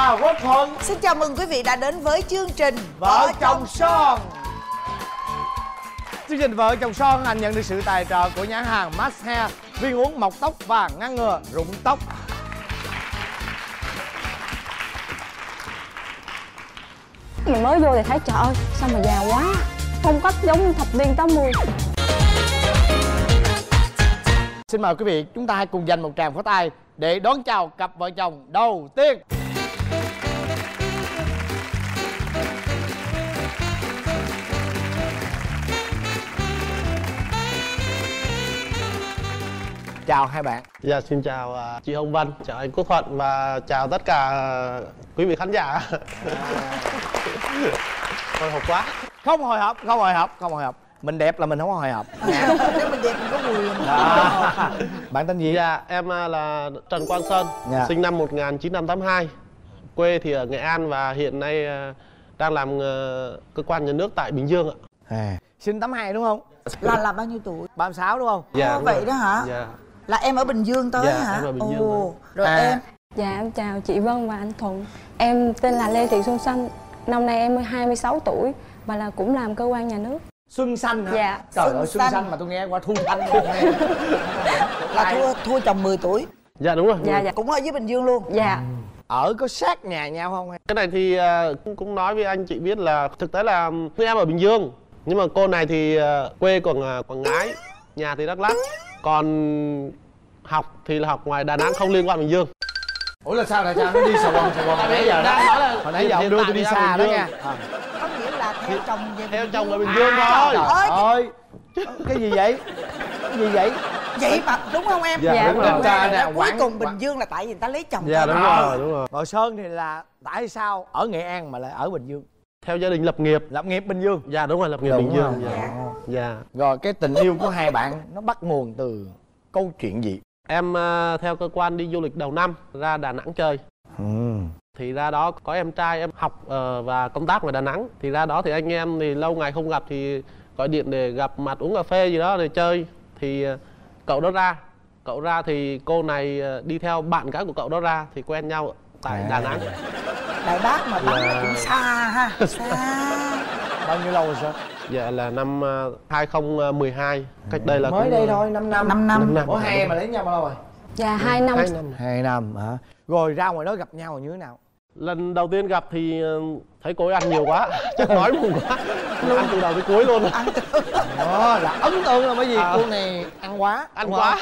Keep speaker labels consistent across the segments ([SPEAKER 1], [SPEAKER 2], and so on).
[SPEAKER 1] chào Quốc Thuận.
[SPEAKER 2] Xin chào mừng quý vị đã đến với chương trình
[SPEAKER 1] Vợ chồng son. Chương trình Vợ chồng son anh nhận được sự tài trợ của nhãn hàng Max Hair, viên uống mọc tóc và ngăn ngừa rụng tóc.
[SPEAKER 3] Mình mới vô thì thấy trời ơi sao mà già quá, phong cách giống thập niên 80.
[SPEAKER 1] Xin mời quý vị chúng ta hãy cùng dành một tràng pháo tay để đón chào cặp vợ chồng đầu tiên. Chào hai bạn.
[SPEAKER 4] Dạ, xin chào chị Hồng Vân, chào anh Quốc Thuận và chào tất cả quý vị khán giả. Hồi hộp quá.
[SPEAKER 1] Không hồi hộp, không hồi hộp, không hồi hộp. Mình đẹp là mình không có hồi hộp.
[SPEAKER 2] Nếu mình đẹp mình có mùi.
[SPEAKER 1] Bạn tên gì?
[SPEAKER 4] Dạ, em là Trần Quang Sơn, sinh năm 1982. Quê thì ở Nghệ An và hiện nay đang làm cơ quan nhà nước tại Bình Dương ạ.
[SPEAKER 1] Sinh 82 đúng không?
[SPEAKER 2] Là bao nhiêu tuổi?
[SPEAKER 1] 36 đúng không?
[SPEAKER 4] Dạ,
[SPEAKER 2] vậy đó hả?
[SPEAKER 4] Dạ.
[SPEAKER 2] Là em ở Bình Dương tới hả?
[SPEAKER 4] Em ở Bình Dương.
[SPEAKER 2] Rồi em?
[SPEAKER 3] Dạ em chào chị Vân và anh Thuận. Em tên là Lê Thị Xuân Xanh. Năm nay em 26 tuổi và là cũng làm cơ quan nhà nước.
[SPEAKER 1] Xuân Xanh hả?
[SPEAKER 3] Dạ.
[SPEAKER 1] Trời ơi, Xuân Xanh mà tôi nghe qua Thu Thanh luôn.
[SPEAKER 2] Là thua chồng 10 tuổi.
[SPEAKER 4] Dạ đúng rồi.
[SPEAKER 3] Dạ dạ.
[SPEAKER 2] Cũng ở dưới Bình Dương luôn.
[SPEAKER 3] Dạ.
[SPEAKER 1] Ở có sát nhà nhau không em?
[SPEAKER 4] Cái này thì cũng nói với anh chị biết là thực tế là em ở Bình Dương, nhưng mà cô này thì quê Quảng Ngãi, nhà thì Đắk Lắk, còn học thì là học ngoài Đà Nẵng, không liên quan Bình Dương.
[SPEAKER 1] Ủa là sao, nó đi Sài Gòn hồi nãy giờ đó. Hồi nãy giờ ông đưa tôi đi xa đó nha.
[SPEAKER 2] Có nghĩa là theo chồng về
[SPEAKER 4] Theo chồng ở Bình Dương thôi.
[SPEAKER 1] Trời ơi, cái gì vậy? Cái gì vậy?
[SPEAKER 2] Vậy mà đúng không em?
[SPEAKER 4] Dạ, đúng rồi.
[SPEAKER 2] Cuối cùng Bình Dương là tại vì người ta lấy chồng.
[SPEAKER 4] Dạ đúng rồi, đúng rồi.
[SPEAKER 1] Rồi Sơn thì là tại sao ở Nghệ An mà lại ở Bình Dương?
[SPEAKER 4] Theo gia đình lập nghiệp.
[SPEAKER 1] Lập nghiệp Bình Dương.
[SPEAKER 4] Dạ đúng rồi, lập nghiệp Bình Dương. Dạ.
[SPEAKER 1] Rồi cái tình yêu của hai bạn nó bắt nguồn từ câu chuyện gì?
[SPEAKER 4] Em theo cơ quan đi du lịch đầu năm ra Đà Nẵng chơi. Thì ra đó có em trai em học và công tác ở Đà Nẵng. Thì ra đó thì anh em thì lâu ngày không gặp thì gọi điện để gặp mặt uống cà phê gì đó để chơi. Thì cậu đó ra. Cậu ra thì cô này đi theo bạn gái của cậu đó ra thì quen nhau tại Đà Nẵng.
[SPEAKER 2] Đại Bác mà bắn cũng xa ha. Xa.
[SPEAKER 1] Bao nhiêu lâu rồi sao?
[SPEAKER 4] Dạ là năm 2012. Cách đây là
[SPEAKER 1] mới đây thôi, 5 năm.
[SPEAKER 2] 5 năm.
[SPEAKER 1] Ủa hai mà lấy nhau bao lâu rồi?
[SPEAKER 3] Dạ 2 năm.
[SPEAKER 1] 2 năm hả? Rồi ra ngoài đó gặp nhau là như thế nào?
[SPEAKER 4] Lần đầu tiên gặp thì thấy cô ấy ăn nhiều quá, chắc nói mồm quá. Ăn từ đầu tới cuối luôn.
[SPEAKER 1] Đó là ấn tượng là bởi vì cô này ăn quá.
[SPEAKER 4] Ăn quá.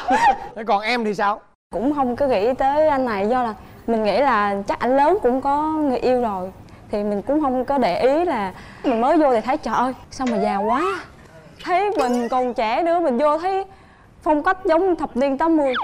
[SPEAKER 1] Thế còn em thì sao?
[SPEAKER 3] Cũng không có nghĩ tới anh này do là mình nghĩ là chắc anh lớn cũng có người yêu rồi. Thì mình cũng không có để ý là mình mới vô thì thấy trời ơi sao mà già quá. Thấy mình còn trẻ nữa, mình vô thấy phong cách giống thập niên 80.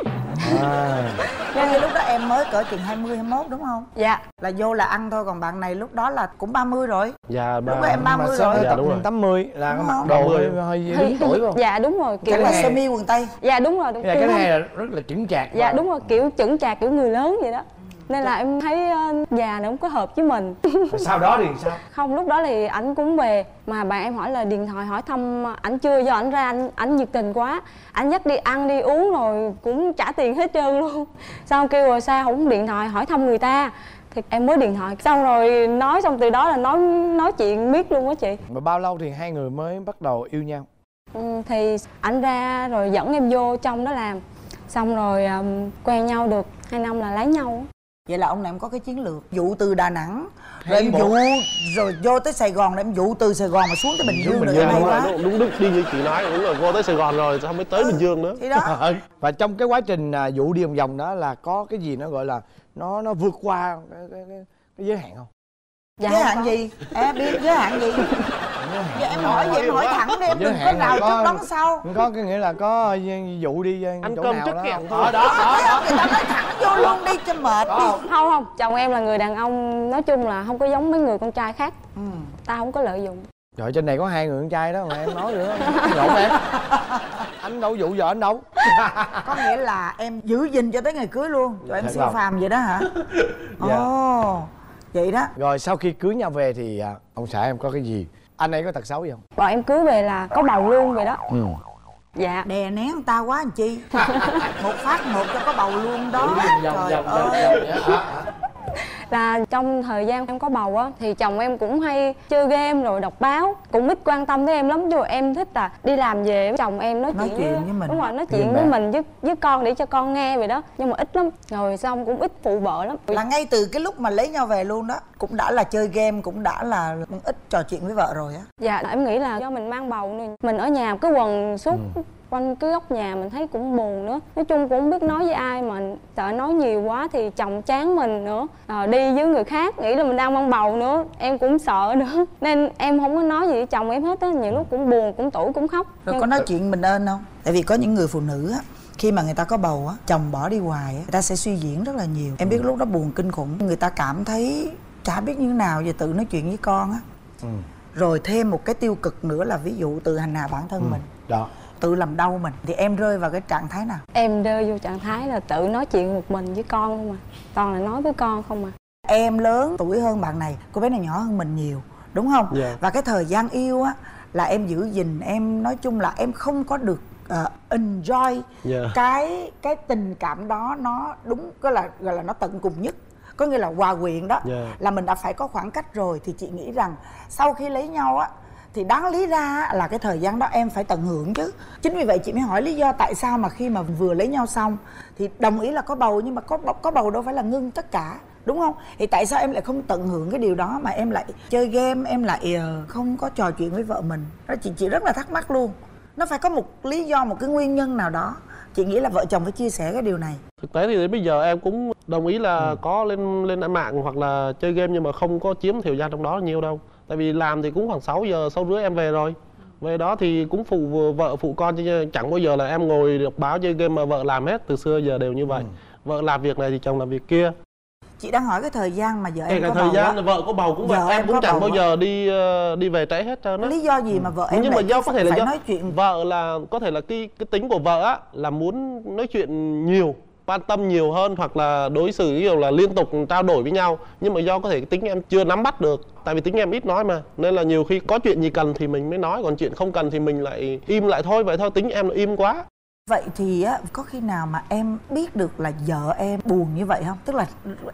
[SPEAKER 2] Nên lúc đó em mới cỡ chừng 20, 21 đúng không?
[SPEAKER 3] Dạ.
[SPEAKER 2] Là vô là ăn thôi, còn bạn này lúc đó là cũng 30 rồi.
[SPEAKER 4] Dạ
[SPEAKER 2] Lúc đó em 30 rồi.
[SPEAKER 4] Dạ đúng rồi.
[SPEAKER 1] 80 là cái mặt đồ hơi đứng tuổi không?
[SPEAKER 3] Dạ đúng rồi.
[SPEAKER 2] Kiểu là sơ mi quần tây.
[SPEAKER 3] Dạ đúng rồi. Đúng.
[SPEAKER 1] Dạ, cái này là rất là chững chạc.
[SPEAKER 3] Dạ đúng rồi, kiểu chững chạc kiểu người lớn vậy đó. Nên là em thấy già này không có hợp với mình.
[SPEAKER 1] Sau đó thì sao?
[SPEAKER 3] Không, lúc đó thì ảnh cũng về. Mà bạn em hỏi là điện thoại hỏi thăm ảnh chưa, do ảnh ra ảnh nhiệt tình quá. Ảnh dắt đi ăn đi uống rồi cũng trả tiền hết trơn luôn. Xong kêu rồi sao không điện thoại hỏi thăm người ta. Thì em mới điện thoại. Xong rồi nói xong từ đó là nói chuyện miết luôn á chị.
[SPEAKER 1] Mà bao lâu thì hai người mới bắt đầu yêu nhau?
[SPEAKER 3] Thì ảnh ra rồi dẫn em vô trong đó làm. Xong rồi quen nhau được 2 năm là lấy nhau.
[SPEAKER 2] Vậy là ông này em có cái chiến lược dụ từ Đà Nẵng rồi em dụ rồi vô tới Sài Gòn, rồi em dụ từ Sài Gòn mà xuống tới Bình Dương nữa. Hay quá.
[SPEAKER 4] Đúng đi như chị nói, đúng rồi, vô tới Sài Gòn rồi xong mới tới Bình Dương nữa.
[SPEAKER 2] Thì đó.
[SPEAKER 1] Và trong cái quá trình dụ đi vòng vòng đó là có cái gì nó gọi là nó vượt qua cái giới hạn không?
[SPEAKER 3] Dạ,
[SPEAKER 2] giới hạn gì? Em biết giới hạn gì? Dạ, em hỏi gì em hỏi thẳng đi, em đừng có nào trước đó sau.
[SPEAKER 1] Có cái nghĩa là có dụ đi
[SPEAKER 4] ăn
[SPEAKER 1] chỗ
[SPEAKER 4] cơm
[SPEAKER 1] nào
[SPEAKER 4] trước
[SPEAKER 1] đó
[SPEAKER 4] kẹo
[SPEAKER 1] không?
[SPEAKER 4] thôi.
[SPEAKER 1] Đó.
[SPEAKER 2] Người ta nói thẳng vô luôn đi cho mệt đi.
[SPEAKER 3] Không, chồng em là người đàn ông nói chung là không có giống mấy người con trai khác. Ta không có lợi dụng.
[SPEAKER 1] Trời, trên này có 2 người con trai đó mà em nói nữa. Lộn em. Anh đâu dụ vợ anh đâu.
[SPEAKER 2] Có nghĩa là em giữ gìn cho tới ngày cưới luôn. Rồi em siêu phàm vậy đó hả? Ồ, vậy đó.
[SPEAKER 1] Rồi sau khi cưới nhau về thì ông xã em có cái gì? Anh ấy có tật xấu gì không?
[SPEAKER 3] Bọn em cưới về là có bầu luôn vậy đó. Dạ.
[SPEAKER 2] Đè nén người ta quá làm chi. Một phát một cho có bầu luôn đó. Trời ơi.
[SPEAKER 3] Là trong thời gian em có bầu á thì chồng em cũng hay chơi game rồi đọc báo, cũng ít quan tâm tới em lắm. Chứ em thích là đi làm về với chồng em nói chuyện
[SPEAKER 2] với mình.
[SPEAKER 3] Đúng rồi, nói chuyện với mình với con để cho con nghe vậy đó. Nhưng mà ít lắm, rồi xong cũng ít phụ vợ lắm.
[SPEAKER 2] Là ngay từ cái lúc mà lấy nhau về luôn đó, cũng đã là chơi game, cũng đã là ít trò chuyện với vợ rồi á.
[SPEAKER 3] Dạ em nghĩ là do mình mang bầu nên mình ở nhà cứ quần suốt quanh cái góc nhà, mình thấy cũng buồn nữa. Nói chung cũng không biết nói với ai, mà sợ nói nhiều quá thì chồng chán mình nữa, đi với người khác nghĩ là mình đang mang bầu nữa, em cũng sợ nữa. Nên em không có nói gì với chồng em hết á. Nhiều lúc cũng buồn, cũng tủi, cũng khóc.
[SPEAKER 2] Rồi có nói chuyện mình ơn không? Tại vì có những người phụ nữ á, khi mà người ta có bầu á, chồng bỏ đi hoài á, người ta sẽ suy diễn rất là nhiều. Em biết lúc đó buồn kinh khủng, người ta cảm thấy chả biết như thế nào giờ tự nói chuyện với con á. Rồi thêm một cái tiêu cực nữa là ví dụ tự hành hạ bản thân mình
[SPEAKER 1] đó,
[SPEAKER 2] tự làm đau mình. Thì em rơi vào cái trạng thái nào?
[SPEAKER 3] Em rơi vô trạng thái là tự nói chuyện một mình với con không à, toàn là nói với con không à.
[SPEAKER 2] Em lớn tuổi hơn bạn này, cô bé này nhỏ hơn mình nhiều, đúng không? Và cái thời gian yêu á là em giữ gìn, em nói chung là em không có được enjoy cái tình cảm đó, nó đúng gọi là nó tận cùng nhất. Có nghĩa là hòa quyện đó, là mình đã phải có khoảng cách rồi. Thì chị nghĩ rằng sau khi lấy nhau á thì đáng lý ra là cái thời gian đó em phải tận hưởng chứ. Chính vì vậy chị mới hỏi lý do tại sao mà khi mà vừa lấy nhau xong thì đồng ý là có bầu, nhưng mà có bầu đâu phải là ngưng tất cả, đúng không? Thì tại sao em lại không tận hưởng cái điều đó mà em lại chơi game, em lại không có trò chuyện với vợ mình? Đó, chị rất là thắc mắc luôn. Nó phải có một lý do, một cái nguyên nhân nào đó. Chị nghĩ là vợ chồng phải chia sẻ cái điều này.
[SPEAKER 4] Thực tế thì đến bây giờ em cũng đồng ý là có lên mạng hoặc là chơi game, nhưng mà không có chiếm thời gian trong đó nhiều đâu. Tại vì làm thì cũng khoảng 6 giờ, 6 rưỡi em về rồi. Về đó thì cũng phụ vợ phụ con, chứ chẳng bao giờ là em ngồi đọc báo chơi game mà vợ làm hết. Từ xưa giờ đều như vậy. Vợ làm việc này thì chồng làm việc kia.
[SPEAKER 2] Chị đang hỏi cái thời gian mà vợ em có bầu.
[SPEAKER 4] Thời gian là vợ có bầu cũng vậy, em cũng chẳng bao giờ đi về trễ hết trơn á.
[SPEAKER 2] Lý do gì mà vợ em
[SPEAKER 4] nhưng mà do có thể là do
[SPEAKER 2] nói chuyện
[SPEAKER 4] vợ là có thể là cái tính của vợ á là muốn nói chuyện nhiều, quan tâm nhiều hơn, hoặc là đối xử kiểu là liên tục trao đổi với nhau. Nhưng mà do có thể tính em chưa nắm bắt được, tại vì tính em ít nói mà, nên là nhiều khi có chuyện gì cần thì mình mới nói, còn chuyện không cần thì mình lại im lại thôi. Vậy thôi, tính em là im quá.
[SPEAKER 2] Vậy thì á, có khi nào mà em biết được là vợ em buồn như vậy không? Tức là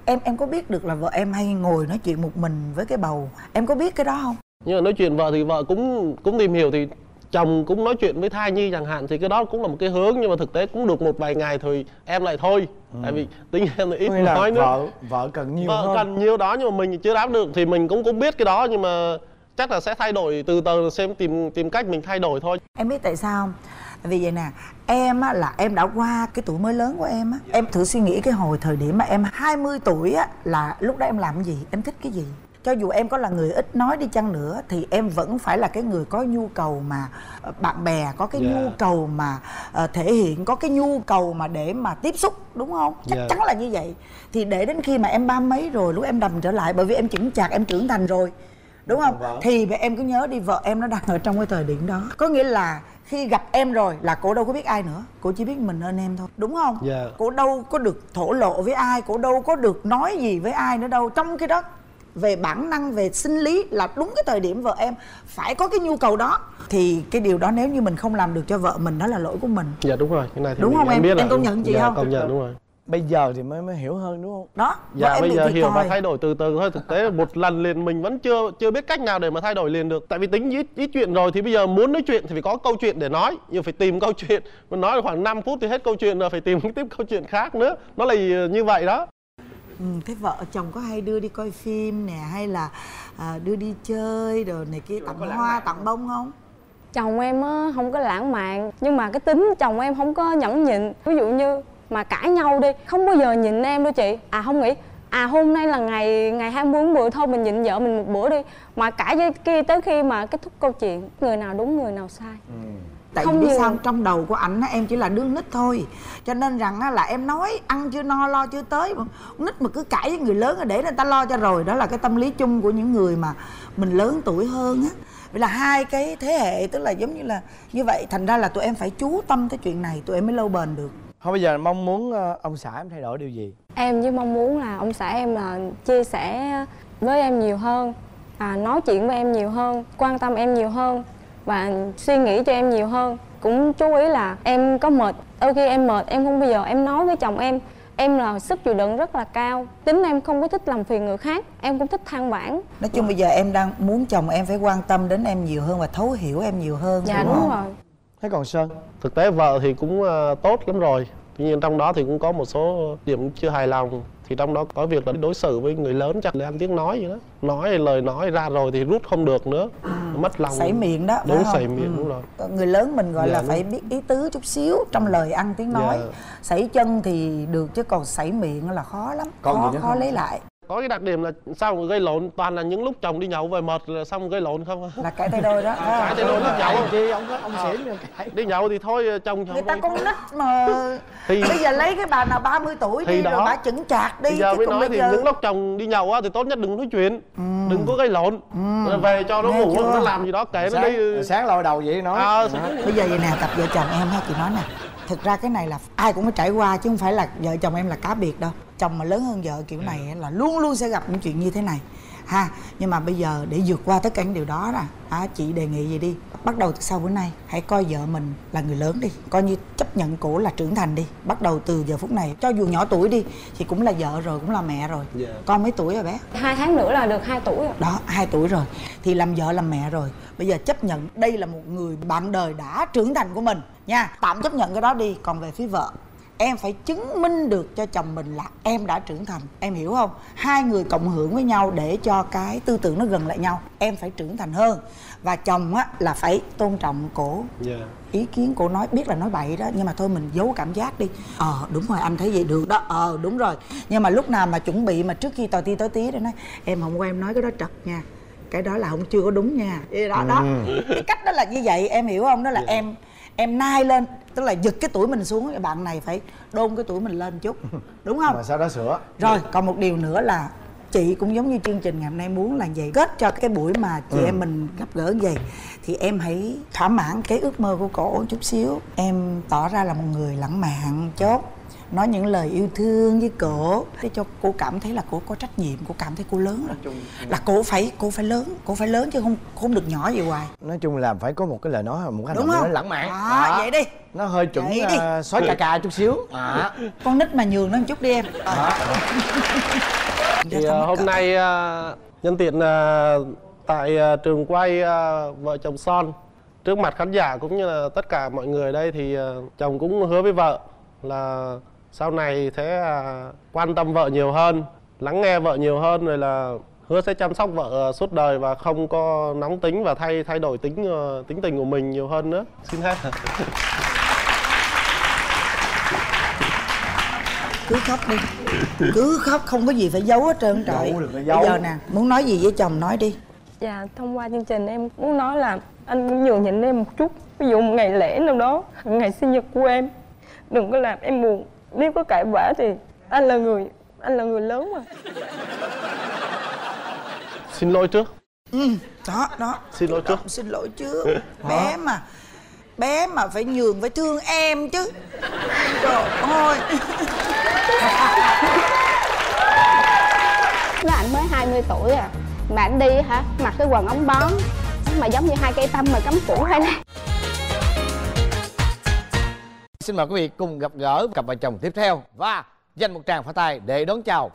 [SPEAKER 2] em có biết được là vợ em hay ngồi nói chuyện một mình với cái bầu, em có biết cái đó không?
[SPEAKER 4] Nhưng mà nói chuyện vợ thì vợ cũng tìm hiểu, thì chồng cũng nói chuyện với thai nhi chẳng hạn, thì cái đó cũng là một cái hướng. Nhưng mà thực tế cũng được một vài ngày thôi em lại thôi. Tại vì tính em là ít nói nữa.
[SPEAKER 1] Vợ cần nhiều hơn.
[SPEAKER 4] Vợ cần nhiều đó, nhưng mà mình chưa đáp được. Thì mình cũng biết cái đó, nhưng mà chắc là sẽ thay đổi từ từ, xem tìm cách mình thay đổi thôi.
[SPEAKER 2] Em biết tại sao không? Vì vậy nè, em á, là em đã qua cái tuổi mới lớn của em á. Em thử suy nghĩ cái hồi thời điểm mà em 20 tuổi á, là lúc đó em làm cái gì, em thích cái gì. Cho dù em có là người ít nói đi chăng nữa thì em vẫn phải là cái người có nhu cầu mà bạn bè, có cái nhu cầu mà thể hiện, có cái nhu cầu mà để mà tiếp xúc, đúng không? Chắc chắn là như vậy. Thì để đến khi mà em 30 mấy rồi, lúc em đầm trở lại, bởi vì em chững chạc, em trưởng thành rồi, đúng không? Thì em cứ nhớ đi, vợ em nó đang ở trong cái thời điểm đó. Có nghĩa là khi gặp em rồi là cổ đâu có biết ai nữa, cổ chỉ biết mình ơn em thôi, đúng không? Cổ đâu có được thổ lộ với ai, cổ đâu có được nói gì với ai nữa đâu. Trong cái đó về bản năng, về sinh lý là đúng cái thời điểm vợ em phải có cái nhu cầu đó. Thì cái điều đó nếu như mình không làm được cho vợ mình, đó là lỗi của mình.
[SPEAKER 4] Dạ đúng rồi, cái này thì
[SPEAKER 2] đúng không em? Em công nhận chị không?
[SPEAKER 4] Công nhận, đúng rồi.
[SPEAKER 1] Bây giờ thì mới hiểu hơn, đúng không?
[SPEAKER 2] Đó.
[SPEAKER 4] Dạ bây giờ hiểu và thay đổi từ từ thôi. Thực tế một lần liền mình vẫn chưa biết cách nào để mà thay đổi liền được. Tại vì tính ít chuyện rồi, thì bây giờ muốn nói chuyện thì phải có câu chuyện để nói, nhưng phải tìm câu chuyện. Mình nói khoảng 5 phút thì hết câu chuyện rồi, phải tìm tiếp câu chuyện khác nữa. Nó là như vậy đó.
[SPEAKER 2] Thế vợ chồng có hay đưa đi coi phim nè, hay là đưa đi chơi rồi này kia, tặng hoa tặng bông không?
[SPEAKER 3] Chồng em á không có lãng mạn, nhưng mà cái tính chồng em không có nhẫn nhịn. Ví dụ như mà cãi nhau đi, không bao giờ nhịn em đâu chị. Không nghĩ hôm nay là ngày 24 bữa thôi, mình nhịn vợ mình một bữa đi. Mà cãi với kia tới khi mà kết thúc câu chuyện, người nào đúng người nào sai.
[SPEAKER 2] Tại vì biết sao, trong đầu của ảnh em chỉ là đứa nít thôi, cho nên rằng là em nói ăn chưa no lo chưa tới. Nít mà cứ cãi với người lớn là để người ta lo cho rồi. Đó là cái tâm lý chung của những người mà mình lớn tuổi hơn á. Vậy là hai cái thế hệ, tức là giống như là như vậy. Thành ra là tụi em phải chú tâm tới chuyện này, tụi em mới lâu bền được.
[SPEAKER 1] Thôi bây giờ mong muốn ông xã em thay đổi điều gì?
[SPEAKER 3] Em chỉ mong muốn là ông xã em là chia sẻ với em nhiều hơn, nói chuyện với em nhiều hơn, quan tâm em nhiều hơn và suy nghĩ cho em nhiều hơn. Cũng chú ý là em có mệt, đôi khi em mệt em không bao giờ em nói với chồng em, Em là sức chịu đựng rất là cao. Tính em không có thích làm phiền người khác. Em cũng thích than vãn.
[SPEAKER 2] Nói chung bây giờ em đang muốn chồng em phải quan tâm đến em nhiều hơn và thấu hiểu em nhiều hơn.
[SPEAKER 3] Dạ đúng rồi.
[SPEAKER 1] Thế còn Sơn?
[SPEAKER 4] Thực tế vợ thì cũng tốt lắm rồi. Tuy nhiên trong đó thì cũng có một số điểm chưa hài lòng. Thì trong đó có việc là đối xử với người lớn chắc là ăn tiếng nói vậy đó. Nói lời nói ra rồi thì rút không được nữa. Mất lòng.
[SPEAKER 2] Sảy miệng đó.
[SPEAKER 4] Đúng, sảy miệng đúng rồi.
[SPEAKER 2] Người lớn mình gọi là
[SPEAKER 4] đúng.
[SPEAKER 2] phải biết ý tứ chút xíu trong lời ăn tiếng nói. Sảy chân thì được chứ còn sảy miệng là khó lắm.
[SPEAKER 1] Còn
[SPEAKER 2] khó lấy lại.
[SPEAKER 4] Có cái đặc điểm là sao mà gây lộn toàn là những lúc chồng đi nhậu về mệt là xong gây lộn không?
[SPEAKER 2] Là cãi tay đôi đó.
[SPEAKER 4] Cãi tay đôi lúc nhậu
[SPEAKER 1] chi ông xỉn rồi cãi.
[SPEAKER 4] đi nhậu thì thôi chồng
[SPEAKER 2] Người ta con nít mà.
[SPEAKER 4] Thì
[SPEAKER 2] bây giờ lấy cái bà nào 30 tuổi đi
[SPEAKER 4] đó.
[SPEAKER 2] rồi bà chững chạc đi.
[SPEAKER 4] Bây giờ mới
[SPEAKER 2] còn
[SPEAKER 4] nói
[SPEAKER 2] bây
[SPEAKER 4] thì
[SPEAKER 2] giờ...
[SPEAKER 4] những lúc chồng đi nhậu á thì tốt nhất đừng nói chuyện, đừng có gây lộn. Về cho nó
[SPEAKER 2] Nghe
[SPEAKER 4] ngủ
[SPEAKER 2] chưa?
[SPEAKER 4] nó làm gì đó kệ nó đi.
[SPEAKER 1] Sáng lôi đầu vậy nói.
[SPEAKER 2] Bây giờ vậy nè, cặp vợ chồng em ha, chị nói nè, thực ra cái này là ai cũng có trải qua chứ không phải là vợ chồng em là cá biệt đâu. Chồng mà lớn hơn vợ kiểu này là luôn luôn sẽ gặp những chuyện như thế này ha. Nhưng mà bây giờ để vượt qua tất cả những điều đó chị đề nghị gì đi, bắt đầu từ sau bữa nay hãy coi vợ mình là người lớn đi, coi như chấp nhận cổ là trưởng thành đi. Bắt đầu từ giờ phút này, cho dù nhỏ tuổi đi thì cũng là vợ rồi, cũng là mẹ rồi. Con mấy tuổi rồi bé?
[SPEAKER 3] 2 tháng nữa là được 2 tuổi rồi.
[SPEAKER 2] Đó, 2 tuổi rồi thì làm vợ làm mẹ rồi. Bây giờ chấp nhận đây là một người bạn đời đã trưởng thành của mình nha. Tạm chấp nhận cái đó đi. Còn về phía vợ, em phải chứng minh được cho chồng mình là em đã trưởng thành. Em hiểu không? Hai người cộng hưởng với nhau để cho cái tư tưởng nó gần lại nhau. Em phải trưởng thành hơn. Và chồng là phải tôn trọng cổ. Ý kiến cổ nói, biết là nói bậy đó, nhưng mà thôi mình giấu cảm giác đi. Đúng rồi, anh thấy vậy được đó. Đúng rồi. Nhưng mà lúc nào mà chuẩn bị mà trước khi tò tí để nói em hôm qua em nói cái đó trật nha, cái đó là không chưa có đúng nha. Đó. Cái cách đó là như vậy, em hiểu không? Đó là em nai lên, tức là giật cái tuổi mình xuống, cái bạn này phải đôn cái tuổi mình lên chút, đúng không?
[SPEAKER 1] Mà sau đó sửa.
[SPEAKER 2] Rồi còn một điều nữa là chị cũng giống như chương trình ngày hôm nay muốn là vậy, kết cho cái buổi mà chị em mình gặp gỡ như vậy thì em hãy thỏa mãn cái ước mơ của cổ chút xíu. Em tỏ ra là một người lãng mạn chốt, nói những lời yêu thương với cổ để cho cô cảm thấy là cô có trách nhiệm, cô cảm thấy cô lớn rồi. Là cô phải lớn chứ không được nhỏ vậy hoài.
[SPEAKER 1] Nói chung là phải có một cái lời nói, một cái
[SPEAKER 2] đúng không?
[SPEAKER 1] lãng mạn.
[SPEAKER 2] Vậy đi.
[SPEAKER 1] Nó hơi chuẩn xóa cà chút xíu.
[SPEAKER 2] Con nít mà nhường nó một chút đi em.
[SPEAKER 4] Thì hôm nay nhân tiện tại trường quay Vợ Chồng Son, trước mặt khán giả cũng như là tất cả mọi người đây thì chồng cũng hứa với vợ là sau này sẽ quan tâm vợ nhiều hơn, lắng nghe vợ nhiều hơn, rồi là hứa sẽ chăm sóc vợ suốt đời và không có nóng tính và thay đổi tính tình của mình nhiều hơn nữa. Xin hết.
[SPEAKER 2] Cứ khóc đi, cứ khóc, không có gì phải giấu hết trơn trời. Bây giờ nè, muốn nói gì với chồng nói đi.
[SPEAKER 3] Dạ, thông qua chương trình em muốn nói là anh cũng nhường nhịn em một chút. Ví dụ một ngày lễ nào đó, ngày sinh nhật của em, đừng có làm em buồn. Nếu có cãi vã thì anh là người lớn mà.
[SPEAKER 4] Xin lỗi trước.
[SPEAKER 2] Đó.
[SPEAKER 4] Xin lỗi trước.
[SPEAKER 2] Xin lỗi trước. Bé mà phải nhường, phải thương em chứ. Trời ơi.
[SPEAKER 3] Nó anh mới 20 tuổi à, mà anh đi hả, mặc cái quần ống bón mà giống như 2 cây tăm mà cắm củ hay nè.
[SPEAKER 1] Xin mời quý vị cùng gặp gỡ cặp vợ chồng tiếp theo và dành một tràng pháo tay để đón chào.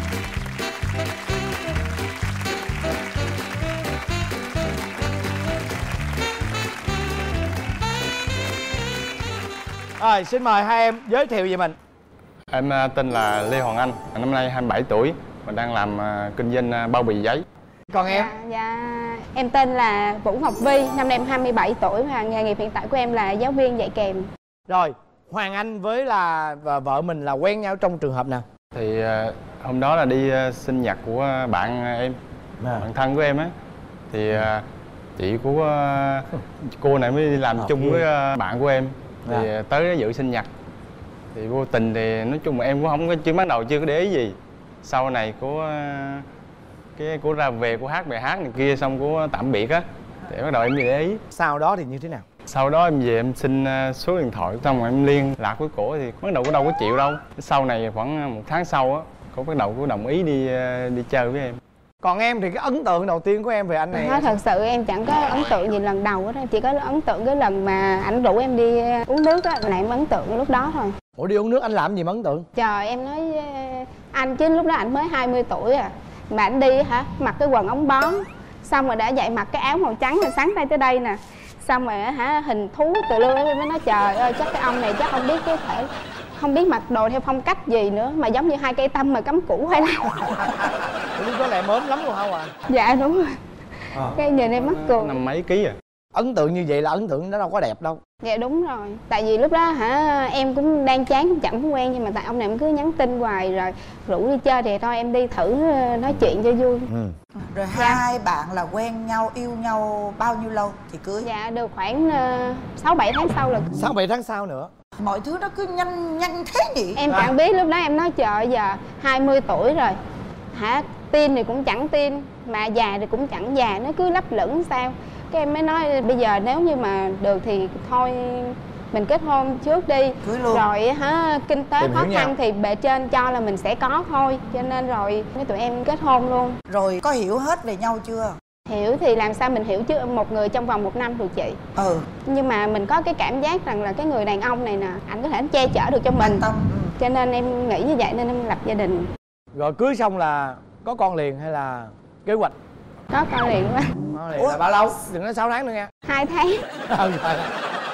[SPEAKER 1] Rồi, xin mời hai em giới thiệu về mình.
[SPEAKER 5] Em tên là Lê Hoàng Anh, năm nay 27 tuổi, mình đang làm kinh doanh bao bì giấy.
[SPEAKER 1] Còn em?
[SPEAKER 3] Dạ, em tên là Vũ Ngọc Vi, năm nay em 27 tuổi và nghề nghiệp hiện tại của em là giáo viên dạy kèm.
[SPEAKER 1] Rồi, Hoàng Anh với vợ mình là quen nhau trong trường hợp nào?
[SPEAKER 5] Thì hôm đó là đi sinh nhật của bạn em, bạn thân của em á. Thì chị của cô này mới đi làm chung với bạn của em. Thì tới dự sinh nhật thì vô tình thì nói chung là em cũng không có, chưa bắt đầu chưa có để ý gì. Sau này cô ra về cô hát bài hát này kia xong cô tạm biệt á thì bắt đầu em để ý.
[SPEAKER 1] Sau đó thì như thế nào?
[SPEAKER 5] Sau đó em về em xin số điện thoại xong rồi em liên lạc với cổ thì bắt đầu cô đâu có chịu đâu. Sau này khoảng 1 tháng sau á cô bắt đầu cô đồng ý đi chơi với em.
[SPEAKER 1] Còn em thì cái ấn tượng đầu tiên của em về anh này?
[SPEAKER 3] Nói thật sự em chẳng có ấn tượng gì lần đầu hết, chỉ có ấn tượng cái lần mà ảnh rủ em đi uống nước á, là em ấn tượng lúc đó thôi.
[SPEAKER 1] Ủa đi uống nước anh làm gì mà ấn tượng?
[SPEAKER 6] Trời em nói với anh chứ lúc đó anh mới 20 tuổi à. Mà anh đi hả, mặc cái quần ống bón, xong rồi đã dậy mặc cái áo màu trắng rồi sáng tay tới đây nè. Xong rồi hả, hình thú từ lưa em mới nói trời ơi chắc cái ông này chắc không biết cái thể, không biết mặc đồ theo phong cách gì nữa mà giống như hai cây tăm mà cắm củ hay là.
[SPEAKER 1] Lúc đó lại mến lắm luôn hả Hoàng?
[SPEAKER 6] Dạ đúng rồi. Cái nhìn em mắc cười.
[SPEAKER 5] Năm mấy ký à?
[SPEAKER 1] Ấn tượng như vậy là ấn tượng nó đâu có đẹp đâu.
[SPEAKER 6] Dạ đúng rồi. Tại vì lúc đó hả em cũng đang chán cũng chẳng có quen, nhưng mà tại ông này em cứ nhắn tin hoài rồi rủ đi chơi thì thôi em đi thử nói chuyện cho vui.
[SPEAKER 2] Rồi hai bạn là quen nhau, yêu nhau bao nhiêu lâu thì cưới?
[SPEAKER 6] Dạ được khoảng 6-7 tháng sau là
[SPEAKER 1] 6-7 tháng sau nữa.
[SPEAKER 2] Mọi thứ nó cứ nhanh thế nhỉ?
[SPEAKER 6] em chẳng biết. Lúc đó em nói trời giờ 20 tuổi rồi hả, tin thì cũng chẳng tin mà già thì cũng chẳng già, nó cứ lấp lửng sao. Cái em mới nói bây giờ nếu như mà được thì thôi mình kết hôn trước đi,
[SPEAKER 2] cưới luôn.
[SPEAKER 6] Rồi hả kinh tế
[SPEAKER 1] Tìm
[SPEAKER 6] khó
[SPEAKER 1] hiểu
[SPEAKER 6] khăn
[SPEAKER 1] nhau.
[SPEAKER 6] thì bề trên cho là mình sẽ có thôi, cho nên rồi với tụi em kết hôn luôn.
[SPEAKER 2] Rồi có hiểu hết về nhau chưa?
[SPEAKER 6] Hiểu thì làm sao mình hiểu chứ một người trong vòng 1 năm được chị. Nhưng mà mình có cái cảm giác rằng là cái người đàn ông này nè, anh có thể che chở được cho mình.
[SPEAKER 2] Tâm.
[SPEAKER 6] Cho nên em nghĩ như vậy nên em lập gia đình.
[SPEAKER 1] Rồi cưới xong là có con liền hay là kế hoạch?
[SPEAKER 6] Có con liền quá.
[SPEAKER 1] Con liền là bao lâu? Đừng nói 6 tháng nữa nha.
[SPEAKER 6] 2 tháng.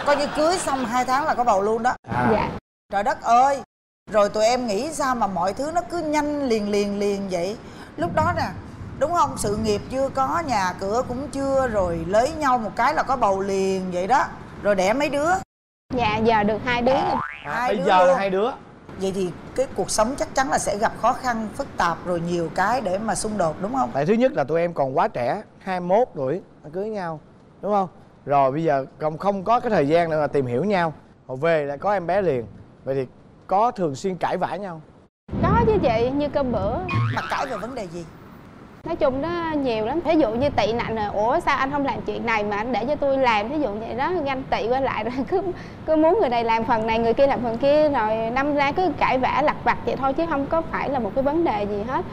[SPEAKER 2] Coi như cưới xong 2 tháng là có bầu luôn đó.
[SPEAKER 6] Dạ.
[SPEAKER 2] Trời đất ơi. Rồi tụi em nghĩ sao mà mọi thứ nó cứ nhanh liền vậy? Lúc đó nè, đúng không? Sự nghiệp chưa có, nhà cửa cũng chưa, rồi lấy nhau một cái là có bầu liền vậy đó. Rồi đẻ mấy đứa?
[SPEAKER 6] Dạ giờ được 2 đứa.
[SPEAKER 1] Bây giờ là 2 đứa.
[SPEAKER 2] Vậy thì cái cuộc sống chắc chắn là sẽ gặp khó khăn, phức tạp rồi nhiều cái để mà xung đột đúng không?
[SPEAKER 1] Tại thứ nhất là tụi em còn quá trẻ, 21 tuổi cưới nhau, đúng không? Rồi bây giờ không có cái thời gian nữa là tìm hiểu nhau. Rồi về lại có em bé liền. Vậy thì có thường xuyên cãi vã nhau?
[SPEAKER 6] Có chứ chị, như cơm bữa.
[SPEAKER 2] Mà cãi về vấn đề gì?
[SPEAKER 6] Nói chung nó nhiều lắm. Ví dụ như tị nạnh rồi, ủa sao anh không làm chuyện này mà anh để cho tôi làm, ví dụ vậy đó, ganh tị qua lại rồi cứ muốn người này làm phần này, người kia làm phần kia, rồi đâm ra cứ cãi vã lặt vặt vậy thôi chứ không có phải là một cái vấn đề gì hết.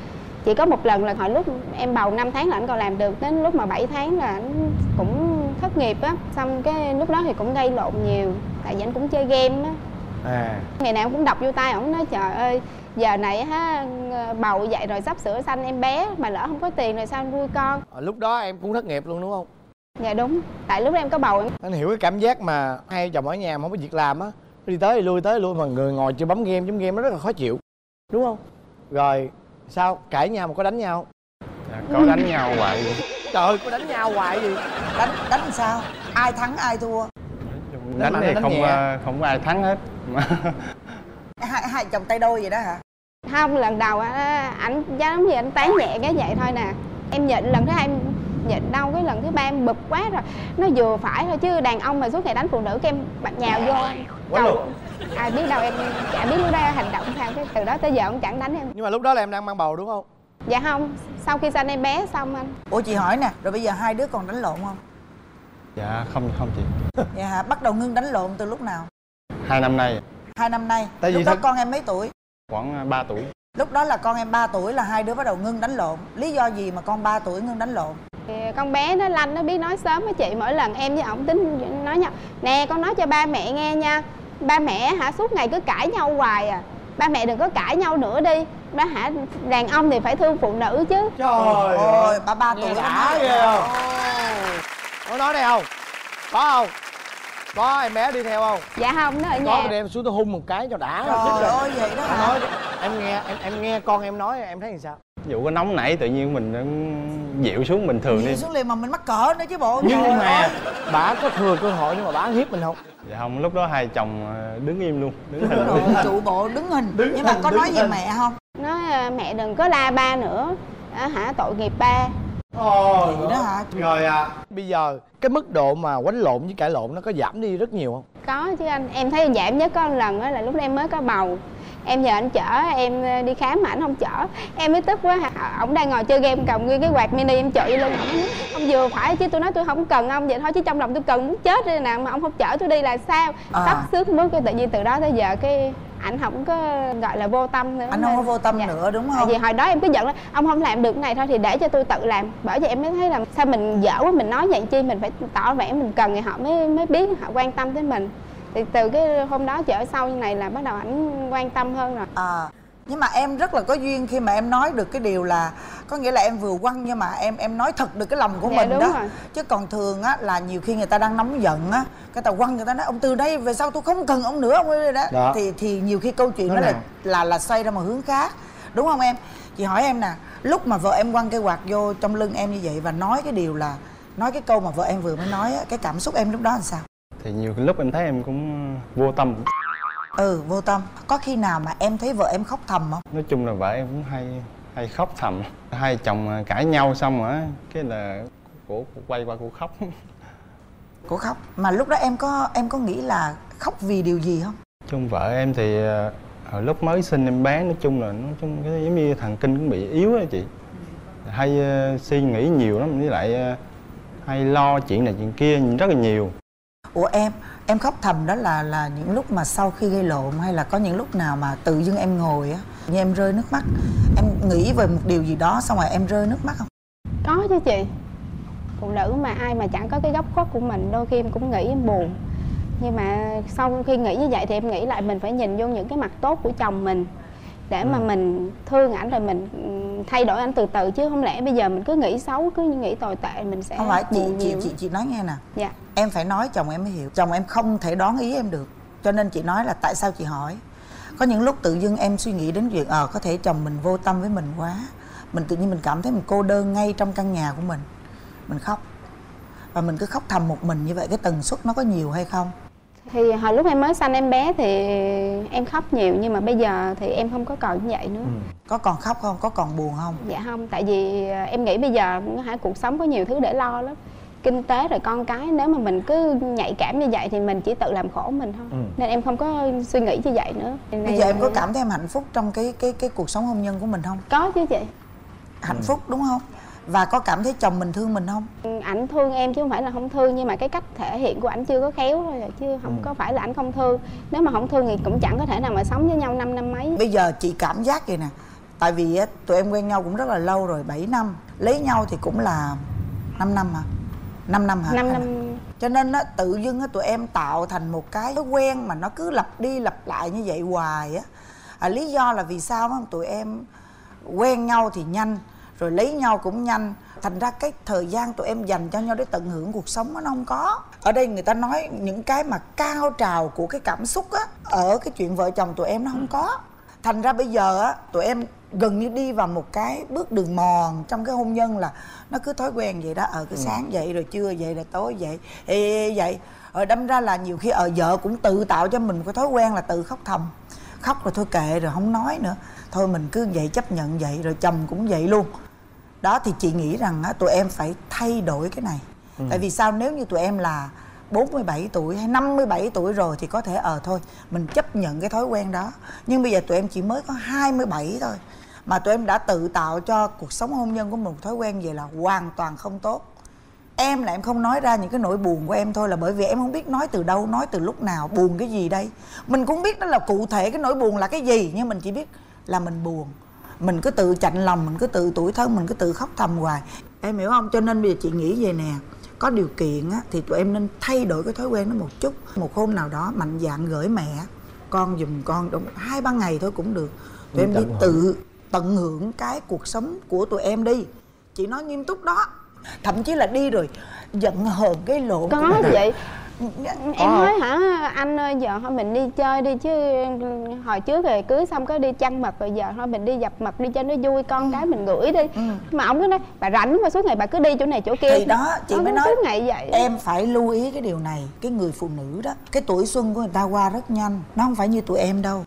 [SPEAKER 6] Chỉ có một lần là hồi lúc em bầu 5 tháng là anh còn làm được, đến lúc mà 7 tháng là anh cũng thất nghiệp á, xong cái lúc đó thì cũng gây lộn nhiều, tại vì anh cũng chơi game á. Ngày nào cũng đập vô tay ổng nói trời ơi giờ này ha bầu vậy rồi sắp sửa sanh em bé mà lỡ không có tiền rồi sao anh nuôi con.
[SPEAKER 1] Lúc đó em cũng thất nghiệp luôn đúng không?
[SPEAKER 6] Dạ đúng, tại lúc đó em có bầu em.
[SPEAKER 1] Anh hiểu cái cảm giác mà hai chồng ở nhà mà không có việc làm á, đi tới thì lui mà người ngồi chưa bấm game nó rất là khó chịu, đúng không? Rồi sao cãi nhau mà có đánh nhau?
[SPEAKER 5] Dạ, có đánh nhau hoài vậy.
[SPEAKER 1] Trời ơi, có đánh nhau hoài gì?
[SPEAKER 2] Đánh sao? Ai thắng ai thua?
[SPEAKER 5] Đánh thì không có ai thắng hết.
[SPEAKER 2] Hai chồng tay đôi vậy đó hả?
[SPEAKER 6] Không, lần đầu ảnh giống như anh tán nhẹ cái vậy thôi nè. Em nhịn lần thứ hai em nhịn đâu, cái lần thứ ba em bực quá rồi. Nó vừa phải thôi chứ đàn ông mà suốt ngày đánh phụ nữ cái em bật nhào vô cầu. Ai biết đâu, em chả biết lúc đó hành động sao, cái từ đó tới giờ ông chẳng đánh em.
[SPEAKER 1] Nhưng mà lúc đó là em đang mang bầu đúng không?
[SPEAKER 6] Dạ không, sau khi sanh em bé xong anh.
[SPEAKER 2] Ủa chị hỏi nè, rồi bây giờ hai đứa còn đánh lộn không?
[SPEAKER 5] Dạ không chị.
[SPEAKER 2] Dạ hả? Bắt đầu ngưng đánh lộn từ lúc nào?
[SPEAKER 5] 2 năm nay.
[SPEAKER 2] 2 năm nay.
[SPEAKER 1] Tại vì
[SPEAKER 2] lúc đó con em mấy tuổi?
[SPEAKER 5] Khoảng 3 tuổi.
[SPEAKER 2] Lúc đó là con em 3 tuổi là hai đứa bắt đầu ngưng đánh lộn. Lý do gì mà con 3 tuổi ngưng đánh lộn?
[SPEAKER 6] Thì con bé nó lanh, nó biết nói sớm với chị. Mỗi lần em với ổng tính nói nhau, nè con nói cho ba mẹ nghe nha, ba mẹ hả suốt ngày cứ cãi nhau hoài à, ba mẹ đừng có cãi nhau nữa đi. Ba hả, đàn ông thì phải thương phụ nữ chứ.
[SPEAKER 1] Trời ơi,
[SPEAKER 2] bà 3 tuổi
[SPEAKER 1] đã ghê không? Có nói đây không? Có không? Có em bé đi theo không?
[SPEAKER 6] Dạ không, nó ở nhà.
[SPEAKER 1] Có, đem xuống tôi hung một cái cho đã.
[SPEAKER 2] Trời ơi vậy đó hả?
[SPEAKER 1] Nói, em nghe con em nói em thấy làm sao?
[SPEAKER 5] Ví dụ có nóng nảy tự nhiên mình dịu xuống bình thường đi.
[SPEAKER 2] Dịu xuống liền mà mình mắc cỡ nữa chứ bộ.
[SPEAKER 1] Nhưng mà bả có thừa cơ hội nhưng mà bả hiếp mình không?
[SPEAKER 5] Dạ không, lúc đó hai chồng đứng im luôn, đứng hình
[SPEAKER 2] rồi,
[SPEAKER 5] luôn.
[SPEAKER 2] trụ bộ đứng hình. Nhưng mà có nói về mẹ không?
[SPEAKER 6] Nói mẹ đừng có la ba nữa, hả tội nghiệp ba.
[SPEAKER 2] Vậy đó hả?
[SPEAKER 1] Rồi bây giờ cái mức độ mà quánh lộn với cãi lộn nó có giảm đi rất nhiều không?
[SPEAKER 6] Có chứ anh, em thấy giảm nhất có một lần đó là lúc đó em mới có bầu. Em nhờ anh chở em đi khám mà anh không chở. Em mới tức quá, ổng đang ngồi chơi game cầm nguyên cái quạt mini em chọi luôn. Ông vừa phải chứ tôi nói tôi không cần ông vậy thôi, chứ trong lòng tôi cần muốn chết đây nè, mà ông không chở tôi đi là sao? Sắp xước mất cái tự nhiên từ đó tới giờ cái ảnh không có gọi là vô tâm nữa.
[SPEAKER 2] Anh không có vô tâm nữa đúng không?
[SPEAKER 6] Tại vì hồi đó em cứ giận là ông không làm được cái này thôi thì để cho tôi tự làm. Bởi vậy em mới thấy là sao mình dở quá, mình nói vậy chi, mình phải tỏ vẻ mình cần thì họ mới biết, họ quan tâm tới mình. Thì từ cái hôm đó trở sau như này là bắt đầu ảnh quan tâm hơn rồi.
[SPEAKER 2] Nhưng mà em rất là có duyên khi mà em nói được cái điều là có nghĩa là em vừa quăng nhưng mà em nói thật được cái lòng của mình
[SPEAKER 6] đúng
[SPEAKER 2] đó
[SPEAKER 6] rồi.
[SPEAKER 2] Chứ còn thường á là nhiều khi người ta đang nóng giận á, cái ta quăng, người ta nói ông từ đây về sau tôi không cần ông nữa ông ơi đó. Thì nhiều khi câu chuyện đó là xoay ra một hướng khác, đúng không em? Chị hỏi em nè, lúc mà vợ em quăng cây quạt vô trong lưng em như vậy và nói cái điều là nói cái câu mà vợ em vừa mới nói á, cái cảm xúc em lúc đó là sao?
[SPEAKER 5] Thì nhiều lúc em thấy em cũng vô tâm.
[SPEAKER 2] Vô tâm. Có khi nào mà em thấy vợ em khóc thầm không?
[SPEAKER 5] Nói chung là vợ em cũng hay khóc thầm. Hai chồng cãi nhau xong rồi cái là cổ quay qua cổ khóc.
[SPEAKER 2] Cổ khóc. Mà lúc đó em có nghĩ là khóc vì điều gì không?
[SPEAKER 5] Chung vợ em thì hồi lúc mới sinh em bé, nói chung cái giống như thần kinh cũng bị yếu á chị. Hay suy nghĩ nhiều lắm, với lại hay lo chuyện này chuyện kia rất là nhiều.
[SPEAKER 2] Ủa em khóc thầm đó là những lúc mà sau khi gây lộn, hay là có những lúc nào mà tự dưng em ngồi á, như em rơi nước mắt, em nghĩ về một điều gì đó xong rồi em rơi nước mắt không?
[SPEAKER 6] Có chứ chị. Phụ nữ mà ai mà chẳng có cái góc khuất của mình, đôi khi em cũng nghĩ em buồn. Nhưng mà sau khi nghĩ như vậy thì em nghĩ lại mình phải nhìn vô những cái mặt tốt của chồng mình để mà mình thương ảnh, rồi mình thay đổi ảnh từ từ, chứ không lẽ bây giờ mình cứ nghĩ xấu, cứ nghĩ tồi tệ mình sẽ
[SPEAKER 2] không phải.
[SPEAKER 6] buồn
[SPEAKER 2] Chị nói nghe nè.
[SPEAKER 6] Dạ.
[SPEAKER 2] Em phải nói chồng em mới hiểu. Chồng em không thể đoán ý em được, cho nên chị nói là tại sao chị hỏi. Có những lúc tự dưng em suy nghĩ đến chuyện có thể chồng mình vô tâm với mình quá, mình tự nhiên mình cảm thấy mình cô đơn ngay trong căn nhà của mình khóc, và mình cứ khóc thầm một mình như vậy. Cái tần suất nó có nhiều hay không?
[SPEAKER 6] Thì hồi lúc em mới sanh em bé thì em khóc nhiều, nhưng mà bây giờ thì em không có còn như vậy nữa.
[SPEAKER 2] Có còn khóc không? Có còn buồn không?
[SPEAKER 6] Dạ không, tại vì em nghĩ bây giờ cuộc sống có nhiều thứ để lo lắm. Kinh tế rồi con cái, nếu mà mình cứ nhạy cảm như vậy thì mình chỉ tự làm khổ mình thôi. Nên em không có suy nghĩ như vậy nữa.
[SPEAKER 2] Bây giờ em có cảm thấy em hạnh phúc trong cái cuộc sống hôn nhân của mình không?
[SPEAKER 6] Có chứ chị.
[SPEAKER 2] Hạnh phúc đúng không? Và có cảm thấy chồng mình thương mình không?
[SPEAKER 6] Ảnh thương em chứ không phải là không thương, nhưng mà cái cách thể hiện của ảnh chưa có khéo thôi, chứ không có phải là ảnh không thương. Nếu mà không thương thì cũng chẳng có thể nào mà sống với nhau 5 năm mấy.
[SPEAKER 2] Bây giờ chị cảm giác vậy nè, tại vì tụi em quen nhau cũng rất là lâu rồi, 7 năm. Lấy nhau thì cũng là 5 năm hả? 5 năm hả?
[SPEAKER 6] 5 năm.
[SPEAKER 2] Cho nên tự dưng tụi em tạo thành một cái thói quen mà nó cứ lặp đi lặp lại như vậy hoài á. Lý do là vì sao đó, tụi em quen nhau thì nhanh, rồi lấy nhau cũng nhanh, thành ra cái thời gian tụi em dành cho nhau để tận hưởng cuộc sống nó không có. Ở đây người ta nói những cái mà cao trào của cái cảm xúc á, ở cái chuyện vợ chồng tụi em nó không có. Thành ra bây giờ tụi em gần như đi vào một cái bước đường mòn trong cái hôn nhân, là nó cứ thói quen vậy đó. Cứ sáng dậy rồi trưa dậy rồi tối dậy vậy. Rồi đâm ra là nhiều khi vợ cũng tự tạo cho mình một cái thói quen là tự khóc thầm. Khóc rồi thôi kệ, rồi không nói nữa, thôi mình cứ vậy chấp nhận vậy. Rồi chồng cũng vậy luôn đó. Thì chị nghĩ rằng tụi em phải thay đổi cái này. Tại vì sao? Nếu như tụi em là 47 tuổi hay 57 tuổi rồi thì có thể thôi mình chấp nhận cái thói quen đó. Nhưng bây giờ tụi em chỉ mới có 27 thôi mà tụi em đã tự tạo cho cuộc sống hôn nhân của một thói quen vậy là hoàn toàn không tốt. Em là em không nói ra những cái nỗi buồn của em thôi là bởi vì em không biết nói từ đâu, nói từ lúc nào, buồn cái gì đây. Mình cũng biết đó là cụ thể cái nỗi buồn là cái gì, nhưng mình chỉ biết là mình buồn. Mình cứ tự chạnh lòng, mình cứ tự tủi thân, mình cứ tự khóc thầm hoài. Em hiểu không? Cho nên bây giờ chị nghĩ vậy nè, có điều kiện thì tụi em nên thay đổi cái thói quen đó một chút. Một hôm nào đó mạnh dạn gửi mẹ con giùm con 2-3 ngày thôi cũng được. Tụi em đi tự tận hưởng cái cuộc sống của tụi em đi. Chị nói nghiêm túc đó. Thậm chí là đi rồi giận hờn cái lộn.
[SPEAKER 6] Có vậy. Em nói anh ơi, giờ thôi mình đi chơi đi, chứ hồi trước rồi cưới xong có đi chăn mật, rồi giờ thôi mình đi dập mật đi cho nó vui, con cái mình gửi đi. Mà ông cứ nói bà rảnh mà suốt ngày bà cứ đi chỗ này chỗ kia.
[SPEAKER 2] Thì đó chị mới nói
[SPEAKER 6] suốt ngày vậy.
[SPEAKER 2] Em phải lưu ý cái điều này. Cái người phụ nữ đó, cái tuổi xuân của người ta qua rất nhanh. Nó không phải như tụi em đâu.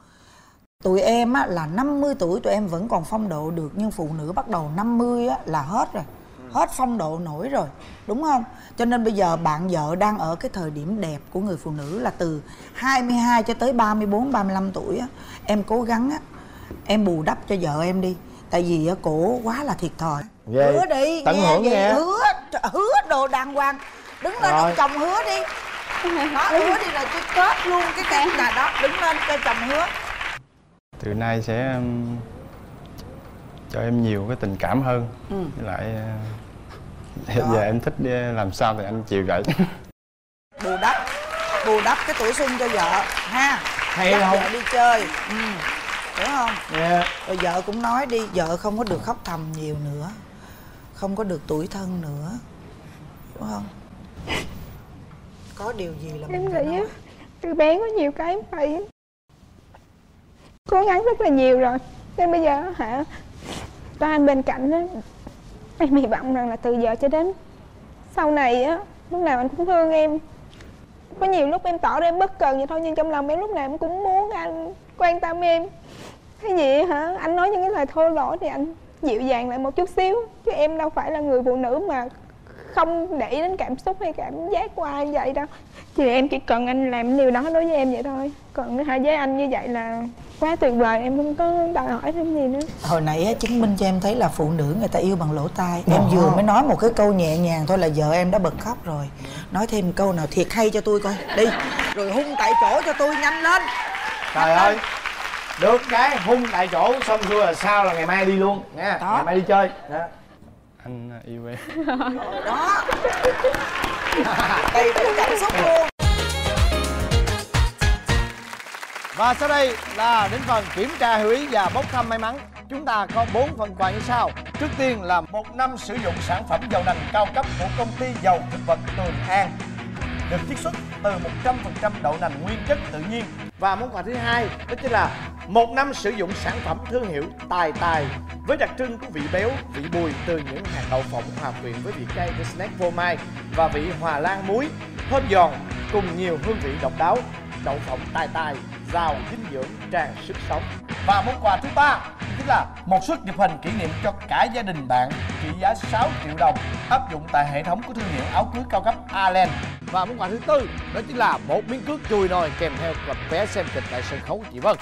[SPEAKER 2] Tụi em là 50 tuổi tụi em vẫn còn phong độ được, nhưng phụ nữ bắt đầu 50 là hết rồi. Hết phong độ nổi rồi, đúng không? Cho nên bây giờ bạn vợ đang ở cái thời điểm đẹp của người phụ nữ là từ 22 cho tới 34, 35 tuổi em cố gắng em bù đắp cho vợ em đi. Tại vì cổ quá là thiệt thòi. Hứa đi,
[SPEAKER 1] tận hưởng nghe.
[SPEAKER 2] Hứa đồ đàng hoàng. Đứng lên ông chồng hứa đi. Đó, hứa đi rồi tôi kết luôn cái là đó. Đứng lên cho chồng hứa.
[SPEAKER 5] Từ nay sẽ cho em nhiều cái tình cảm hơn. Với lại giờ em thích làm sao thì anh chịu vậy.
[SPEAKER 2] Bù bù đắp cái tuổi xuân cho vợ ha.
[SPEAKER 1] Hay
[SPEAKER 2] dắt
[SPEAKER 1] không?
[SPEAKER 2] vợ đi chơi, hiểu không?
[SPEAKER 1] Yeah.
[SPEAKER 2] Rồi vợ cũng nói đi, vợ không có được khóc thầm nhiều nữa, không có được tủi thân nữa, hiểu không? Có điều gì là
[SPEAKER 6] Em
[SPEAKER 2] mình phải
[SPEAKER 6] nghĩ
[SPEAKER 2] nói.
[SPEAKER 6] từ bé có nhiều cái em phải cố gắng rất là nhiều rồi, nên bây giờ có anh bên cạnh á, em hy vọng rằng là từ giờ cho đến sau này á, lúc nào anh cũng thương em. Có nhiều lúc em tỏ ra em bất cần vậy thôi, nhưng trong lòng em lúc nào em cũng muốn anh quan tâm em. Cái gì anh nói những cái lời thô lỗ thì anh dịu dàng lại một chút xíu, chứ em đâu phải là người phụ nữ mà không để ý đến cảm xúc hay cảm giác của ai vậy đâu. Thì em chỉ cần anh làm điều đó đối với em vậy thôi. Còn với anh như vậy là quá tuyệt vời, em không có đòi hỏi thêm gì nữa.
[SPEAKER 2] Hồi nãy á, chứng minh cho em thấy là phụ nữ người ta yêu bằng lỗ tai. Em vừa mới nói một cái câu nhẹ nhàng thôi là vợ em đã bật khóc rồi. Nói thêm câu nào thiệt hay cho tôi coi đi, rồi hung tại chỗ cho tôi, nhanh lên.
[SPEAKER 1] Trời ơi, được cái hung tại chỗ xong xuôi là sao là ngày mai đi luôn nha. Ngày mai đi chơi đó.
[SPEAKER 5] Anh yêu em.
[SPEAKER 2] Đó. Đầy đủ cảm xúc luôn.
[SPEAKER 1] Và sau đây là đến phần kiểm tra hiểu ý và bốc thăm may mắn. Chúng ta có 4 phần quà như sau. Trước tiên là 1 năm sử dụng sản phẩm dầu nành cao cấp của công ty dầu thực vật Tường An, được chiết xuất từ 100% đậu nành nguyên chất tự nhiên. Và món quà thứ hai đó chính là 1 năm sử dụng sản phẩm thương hiệu Tài Tài với đặc trưng của vị béo, vị bùi từ những hạt đậu phộng hòa quyện với vị cay của snack phô mai và vị hòa lan muối, thơm giòn cùng nhiều hương vị độc đáo. Đậu phộng Tài Tài giàu dinh dưỡng, tràn sức sống. Và món quà thứ ba chính là một suất chụp hình kỷ niệm cho cả gia đình bạn trị giá 6 triệu đồng, áp dụng tại hệ thống của thương hiệu áo cưới cao cấp Allen. Và món quà thứ tư đó chính là một miếng cước chùi nồi kèm theo cặp vé xem kịch tại sân khấu chị Vân.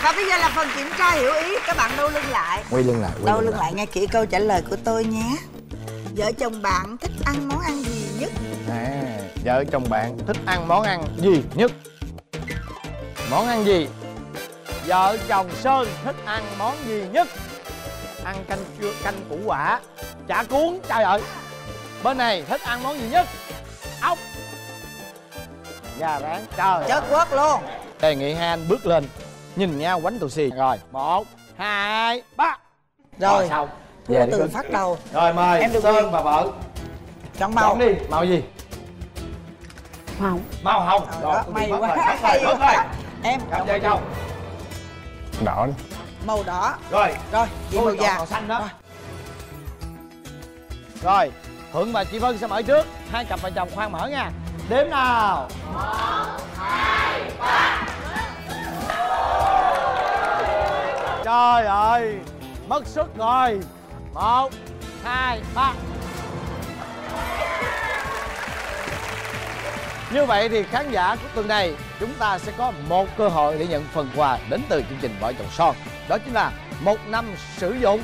[SPEAKER 2] Và bây giờ là phần kiểm tra hiểu ý. Các bạn đâu lưng lại.
[SPEAKER 1] Quay lưng lại.
[SPEAKER 2] Đâu lưng lại nghe kỹ câu trả lời của tôi nhé. Vợ chồng bạn thích ăn món ăn gì nhất?
[SPEAKER 1] Vợ chồng bạn thích ăn món ăn gì nhất? Món ăn gì? Vợ chồng Sơn thích ăn món gì nhất? Ăn canh củ quả, chả cuốn, trời ơi. Bên này thích ăn món gì nhất? Ốc, gà rán, trời.
[SPEAKER 2] Chất quất luôn.
[SPEAKER 1] Đề nghị hai anh bước lên nhìn nhau quánh tù xì. Rồi 1, 2, 3.
[SPEAKER 2] Rồi
[SPEAKER 1] xong.
[SPEAKER 2] Thua từ phát đầu.
[SPEAKER 1] Rồi mời
[SPEAKER 2] em được
[SPEAKER 1] Sơn
[SPEAKER 2] quyền
[SPEAKER 1] và vợ
[SPEAKER 2] chọn màu.
[SPEAKER 1] chọn đi. Màu gì?
[SPEAKER 3] Hồng.
[SPEAKER 1] Màu hồng.
[SPEAKER 2] Rồi, may quá.
[SPEAKER 1] Mất rồi.
[SPEAKER 2] Em
[SPEAKER 1] Gặp vợ chồng.
[SPEAKER 5] Đỏ đi.
[SPEAKER 2] màu đỏ.
[SPEAKER 1] Rồi
[SPEAKER 2] Rồi chị màu vàng.
[SPEAKER 1] màu xanh đó. Rồi Thuận và chị Vân sẽ mở trước. Hai cặp vợ chồng khoan mở nha. Đếm nào. 1, 2, 3. Trời ơi, mất sức rồi. 1, 2, 3. Như vậy thì khán giả của tuần này chúng ta sẽ có một cơ hội để nhận phần quà đến từ chương trình Vợ Chồng Son. Đó chính là 1 năm sử dụng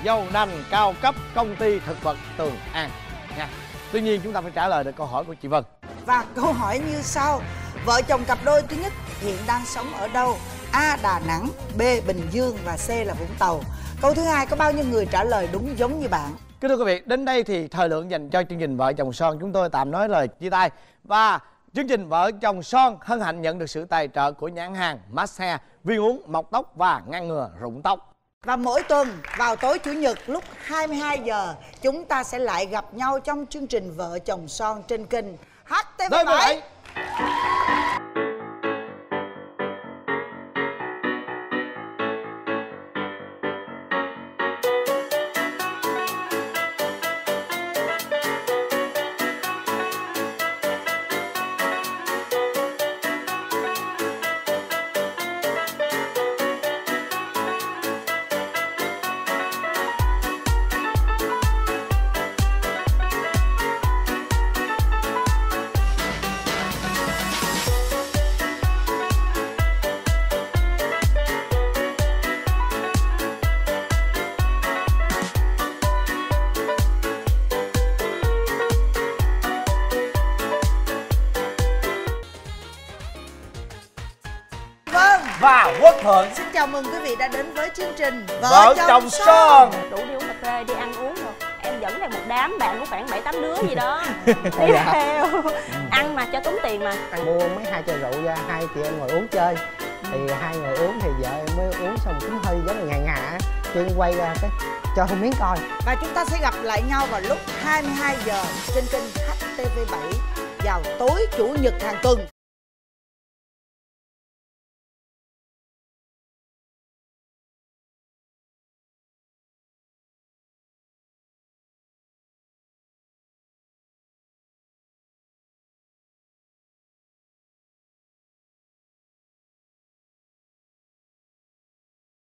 [SPEAKER 1] dầu nành cao cấp công ty thực vật Tường An nha. Tuy nhiên chúng ta phải trả lời được câu hỏi của chị Vân.
[SPEAKER 2] Và câu hỏi như sau. Vợ chồng cặp đôi thứ nhất hiện đang sống ở đâu? A. Đà Nẵng, B. Bình Dương và C là Vũng Tàu. Câu thứ hai có bao nhiêu người trả lời đúng giống như bạn?
[SPEAKER 1] Kính thưa quý vị, đến đây thì thời lượng dành cho chương trình Vợ Chồng Son chúng tôi tạm nói lời chia tay. Và chương trình Vợ Chồng Son hân hạnh nhận được sự tài trợ của nhãn hàng Masshair, viên uống mọc tóc và ngăn ngừa rụng tóc.
[SPEAKER 2] Và mỗi tuần vào tối Chủ nhật lúc 22 giờ chúng ta sẽ lại gặp nhau trong chương trình Vợ Chồng Son trên kênh HTV7.
[SPEAKER 1] Và Quốc Thuận
[SPEAKER 2] Xin chào mừng quý vị đã đến với chương trình
[SPEAKER 1] Vợ Chồng Son.
[SPEAKER 3] Đủ đi uống cà phê, đi ăn uống rồi. Em
[SPEAKER 7] dẫn theo một đám bạn của khoảng 7-8 đứa gì đó đi theo ăn mà cho tốn tiền mà.
[SPEAKER 8] Mua mấy 2 chai rượu ra, 2 chị em ngồi uống chơi. Thì 2 người uống thì vợ em mới uống xong cũng hơi giống như ngà ngà, chân quay ra cái cho miếng coi.
[SPEAKER 2] Và chúng ta sẽ gặp lại nhau vào lúc 22 giờ trên kênh HTV7 vào tối chủ nhật hàng tuần.